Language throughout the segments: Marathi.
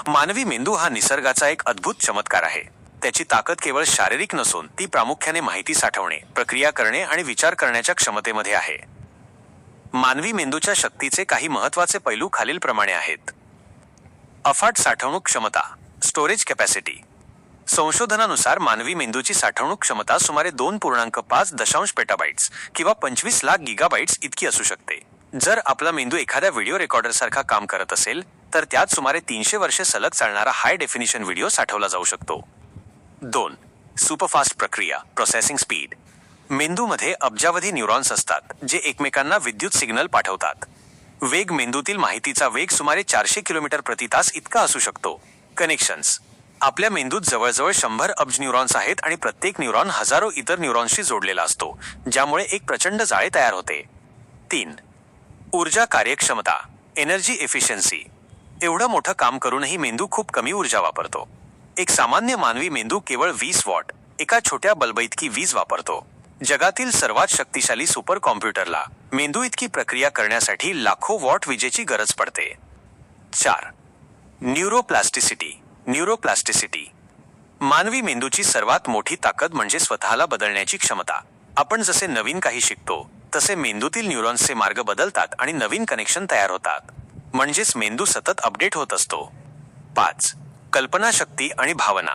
मानवी मेंदू हा निसर्गाचा एक अद्भुत चमत्कार आहे. त्याची ताकद केवळ शारीरिक नसून ती प्रामुख्याने माहिती साठवणे, प्रक्रिया करणे आणि विचार करण्याच्या क्षमतेमध्ये आहे. मानवी मेंदूच्या शक्तीचे काही महत्त्वाचे पैलू खालीलप्रमाणे आहेत. अफाट साठवणूक क्षमता, स्टोरेज कॅपॅसिटी. संशोधनानुसार मानवी मेंदूची साठवणूक क्षमता सुमारे 2.5 पेटाबाइट्स किंवा 25 लाख गिगाबाइट्स इतकी असू शकते. जर आपला मेंदू एखाद्या व्हिडिओ रेकॉर्डरसारखा काम करत असेल तर त्यात सुमारे 300 वर्षे सलग चालणारा हाय डेफिनिशन व्हिडिओ साठवला जाऊ शकतो. 2. सुपरफास्ट प्रक्रिया, प्रोसेसिंग स्पीड. मेंदूमध्ये अब्जावधी न्यूरॉन्स असतात जे एकमेकांना विद्युत सिग्नल पाठवतात. वेग मेंदूतील माहितीचा वेग सुमारे 400 किलोमीटर प्रति तास इतका असू शकतो. कनेक्शन्स. आपल्या मेंदूत जवळजवळ 100 अब्ज न्यूरॉन्स आहेत आणि प्रत्येक न्यूरॉन हजारो इतर न्यूरॉन्सशी जोडलेला असतो, ज्यामुळे एक प्रचंड जाळे तयार होते. 3. ऊर्जा कार्यक्षमता, एनर्जी एफिशियन्सी. एवढं मोठं काम करूनही मेंदू खूप कमी ऊर्जा वापरतो. एक सामान्य मानवी मेंदू केवळ 20 वॉट, एका छोट्या बल्बइतकी वीज वापरतो. जगातील सर्वात शक्तिशाली सुपर कॉम्प्युटरला मेंदू इतकी प्रक्रिया करण्यासाठी लाखो वॉट विजेची गरज पडते. 4. न्यूरोप्लास्टिसिटी. मानवी मेंदूची सर्वात मोठी ताकद म्हणजे स्वतःला बदलण्याची क्षमता. आपण जसे नवीन काही शिकतो तसे मेंदूतील न्यूरॉन्सचे मार्ग बदलतात आणि नवीन कनेक्शन तयार होतात. म्हणजेच मेंदू सतत अपडेट होत असतो. 5. कल्पनाशक्ती आणि भावना.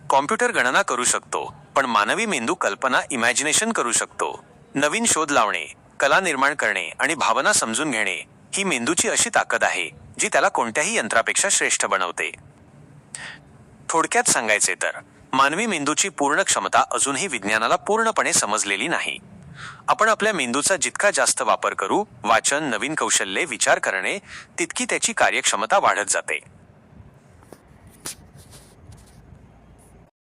कॉम्प्युटर गणना करू शकतो, पण मानवी मेंदू कल्पना, इमॅजिनेशन करू शकतो. नवीन शोध लावणे, कला निर्माण करणे आणि भावना समजून घेणे ही मेंदूची अशी ताकद आहे जी त्याला कोणत्याही यंत्रापेक्षा श्रेष्ठ बनवते. थोडक्यात सांगायचे तर मानवी मेंदूची पूर्ण क्षमता अजूनही विज्ञानाला पूर्णपणे समजलेली नाही. आपण आपल्या मेंदूचा जितका जास्त वापर करू, वाचन, नवीन कौशल्ये, विचार करणे, तितकी त्याची कार्यक्षमता वाढत जाते.